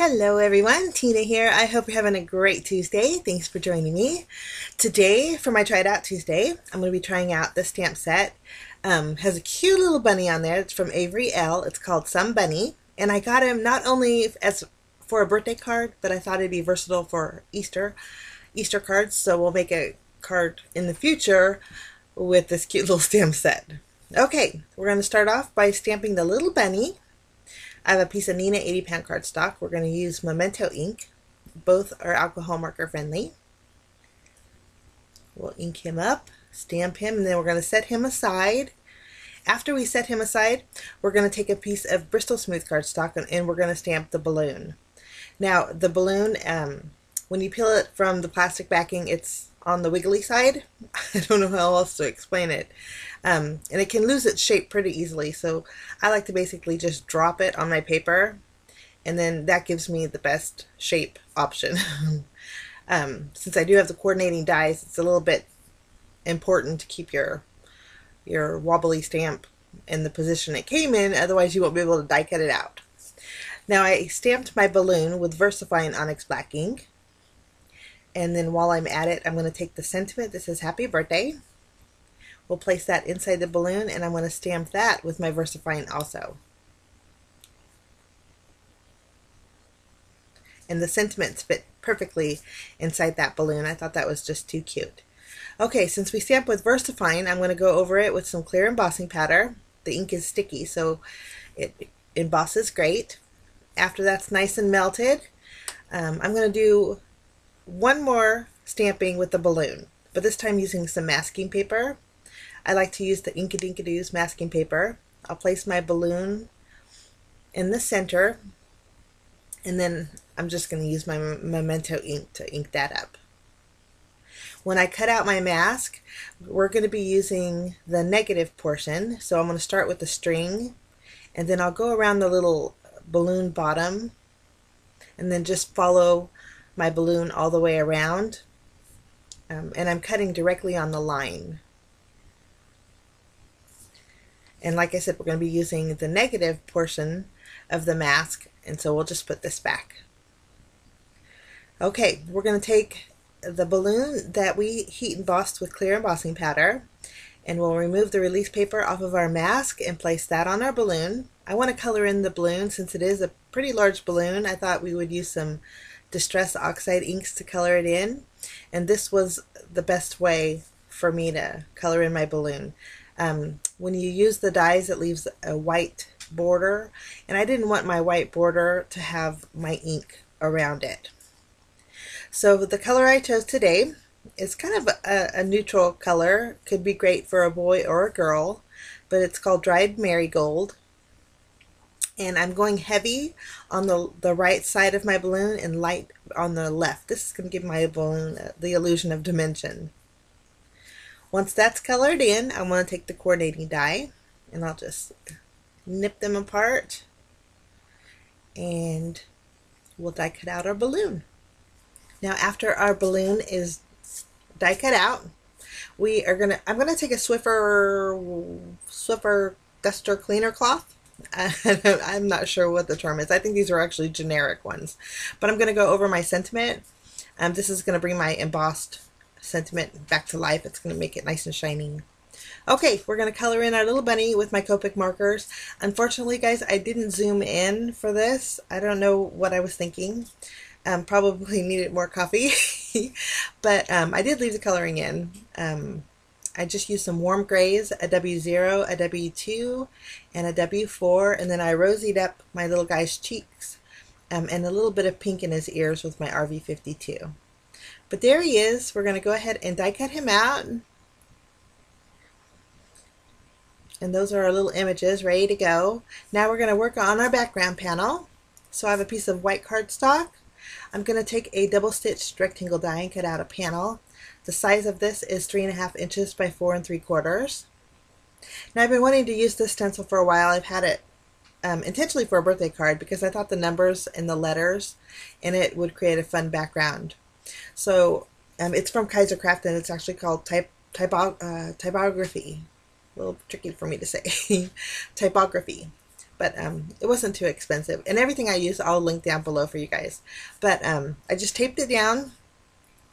Hello everyone, Tina here. I hope you're having a great Tuesday. Thanks for joining me. Today, for my Try It Out Tuesday, I'm going to be trying out this stamp set. Has a cute little bunny on there. It's from Avery Elle. It's called Some Bunny. And I got him not only as for a birthday card, but I thought it'd be versatile for Easter cards. So we'll make a card in the future with this cute little stamp set. Okay, we're going to start off by stamping the little bunny. I have a piece of Neenah 80-pound cardstock. We're going to use Memento ink. Both are alcohol marker friendly. We'll ink him up, stamp him, and then we're going to set him aside. After we set him aside, we're going to take a piece of BRISTOL smooth cardstock and we're going to stamp the balloon. Now, the balloon, when you peel it from the plastic backing, it's on the wiggly side. I don't know how else to explain it. And it can lose its shape pretty easily, so I like to basically just drop it on my paper, and then that gives me the best shape option. Since I do have the coordinating dies, it's a little bit important to keep your wobbly stamp in the position it came in, otherwise you won't be able to die cut it out. Now I stamped my balloon with VersaFine Onyx Black ink, and then while I'm at it, I'm going to take the sentiment that says Happy Birthday. We'll place that inside the balloon, and I'm going to stamp that with my VersaFine also. And the sentiments fit perfectly inside that balloon. I thought that was just too cute. Okay, since we stamp with VersaFine, I'm going to go over it with some clear embossing powder. The ink is sticky, so it embosses great. After that's nice and melted, I'm going to do one more stamping with the balloon, but this time using some masking paper. I like to use the Inkadinkado's masking paper. I'll place my balloon in the center, and then I'm just going to use my Memento ink to ink that up. When I cut out my mask, we're going to be using the negative portion, so I'm going to start with the string, and then I'll go around the little balloon bottom, and then just follow my balloon all the way around, and I'm cutting directly on the line. And like I said, we're going to be using the negative portion of the mask, and so we'll just put this back. Okay, we're going to take the balloon that we heat embossed with clear embossing powder, and we'll remove the release paper off of our mask and place that on our balloon. I want to color in the balloon since it is a pretty large balloon. I thought we would use some Distress Oxide inks to color it in, and this was the best way for me to color in my balloon. When you use the dies, it leaves a white border, and I didn't want my white border to have my ink around it. So the color I chose today is kind of a neutral color. Could be great for a boy or a girl, but it's called Dried Marigold. And I'm going heavy on the right side of my balloon and light on the left. This is going to give my balloon the illusion of dimension. Once that's colored in, I'm going to take the coordinating die, and I'll just nip them apart, and we'll die cut out our balloon. Now after our balloon is die cut out, I'm gonna take a Swiffer duster cleaner cloth. I'm not sure what the term is. I think these are actually generic ones, but I'm gonna go over my sentiment. This is gonna bring my embossed sentiment back to life. It's going to make it nice and shining. Okay, we're going to color in our little bunny with my Copic markers. Unfortunately, guys, I didn't zoom in for this. I don't know what I was thinking. Probably needed more coffee. But I did leave the coloring in. I just used some warm grays, a W0, a W2, and a W4, and then I rosied up my little guy's cheeks and a little bit of pink in his ears with my RV52. But there he is. We're going to go ahead and die cut him out. And those are our little images ready to go. Now we're going to work on our background panel. So I have a piece of white cardstock. I'm going to take a double stitched rectangle die and cut out a panel. The size of this is 3.5 inches by 4 3/4. Now I've been wanting to use this stencil for a while. I've had it intentionally for a birthday card because I thought the numbers and the letters in it would create a fun background. So it's from Kaisercraft, and it's actually called Typography. A little tricky for me to say. Typography. but it wasn't too expensive. And everything I used, I'll link down below for you guys. But I just taped it down,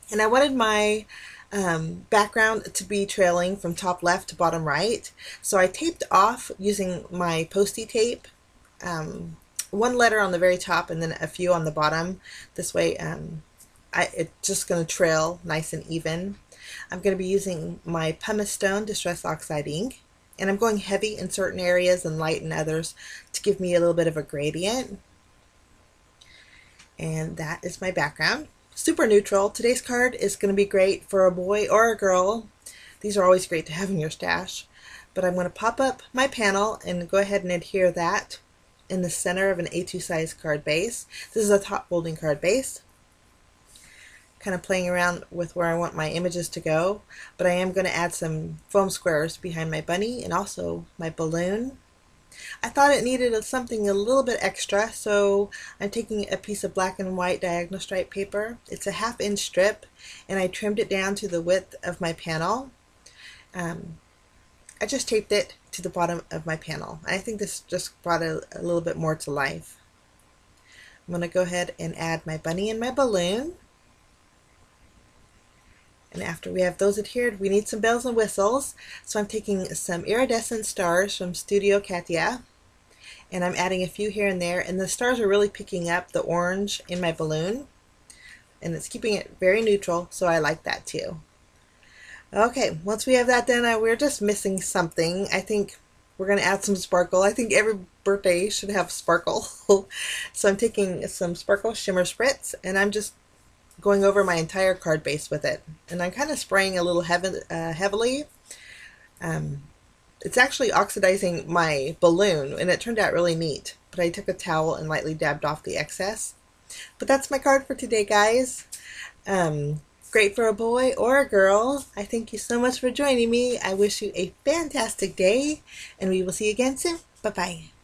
and I wanted my background to be trailing from top left to bottom right. So I taped off using my Post-it tape, one letter on the very top and then a few on the bottom. This way it's just going to trail nice and even. I'm going to be using my pumice stone Distress Oxide ink, and I'm going heavy in certain areas and light in others to give me a little bit of a gradient. And that is my background. Super neutral. Today's card is going to be great for a boy or a girl. These are always great to have in your stash. But I'm going to pop up my panel and go ahead and adhere that in the center of an A2 size card base. This is a top folding card base. Kind of playing around with where I want my images to go, but I am going to add some foam squares behind my bunny and also my balloon. I thought it needed something a little bit extra, so I'm taking a piece of black and white diagonal stripe paper. It's a 1/2 inch strip, and I trimmed it down to the width of my panel. I just taped it to the bottom of my panel. I think this just brought a little bit more to life. I'm going to go ahead and add my bunny and my balloon. And after we have those adhered, we need some bells and whistles. So I'm taking some iridescent stars from Studio Katia, and I'm adding a few here and there, and the stars are really picking up the orange in my balloon, and it's keeping it very neutral, so I like that too. Okay, once we have that done, we're just missing something. I think we're going to add some sparkle. I think every birthday should have sparkle. So I'm taking some sparkle shimmer spritz, and I'm just going over my entire card base with it, and I'm kind of spraying a little heavily. It's actually oxidizing my balloon, and it turned out really neat, but I took a towel and lightly dabbed off the excess. But that's my card for today, guys. Great for a boy or a girl. I thank you so much for joining me. I wish you a fantastic day, and we will see you again soon. Bye-bye.